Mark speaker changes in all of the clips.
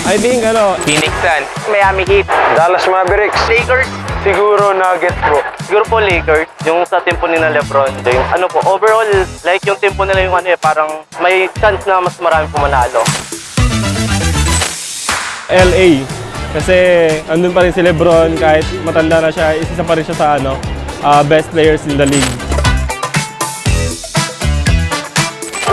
Speaker 1: I think
Speaker 2: Phoenix Suns. Miami Heat.
Speaker 3: Dallas Mavericks.
Speaker 2: Lakers.
Speaker 3: Siguro Nuggets bro.
Speaker 2: Siguro po Lakers. Yung sa team po ni na LeBron James. Ano po, overall, like yung team po nila yung parang may chance na mas marami po manalo.
Speaker 1: LA. Kasi andun pa rin si LeBron kahit matanda na siya, isa pa rin siya sa best players in the league.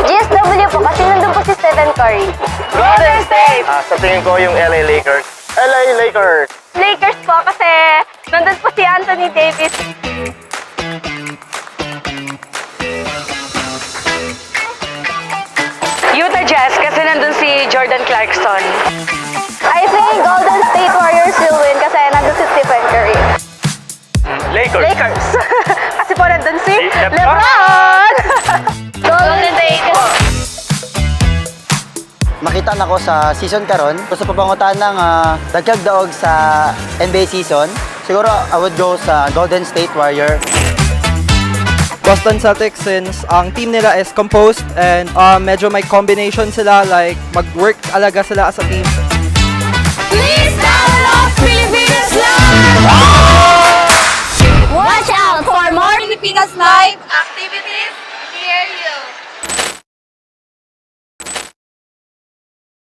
Speaker 4: GSW po kasi nandun po si Stephen Curry.
Speaker 2: Golden State! Sa tingin ko yung LA Lakers. LA Lakers!
Speaker 4: Lakers po kasi nandun po si Anthony Davis.
Speaker 5: Utah Jazz kasi nandun si Jordan Clarkson.
Speaker 4: I think Golden State Warriors will win kasi nandun si Stephen Curry.
Speaker 2: Lakers!
Speaker 4: Lakers! kasi po nandun si
Speaker 2: LeBron!
Speaker 4: LeBron! Golden State!
Speaker 6: Makita na ko sa season karon. Gusto pa pangutan ng dagdag daog sa NBA season. Siguro I would go sa Golden State Warrior.
Speaker 7: Boston Celtics since ang team nila is composed and medyo may combination sila like mag-work alaga sila as a team.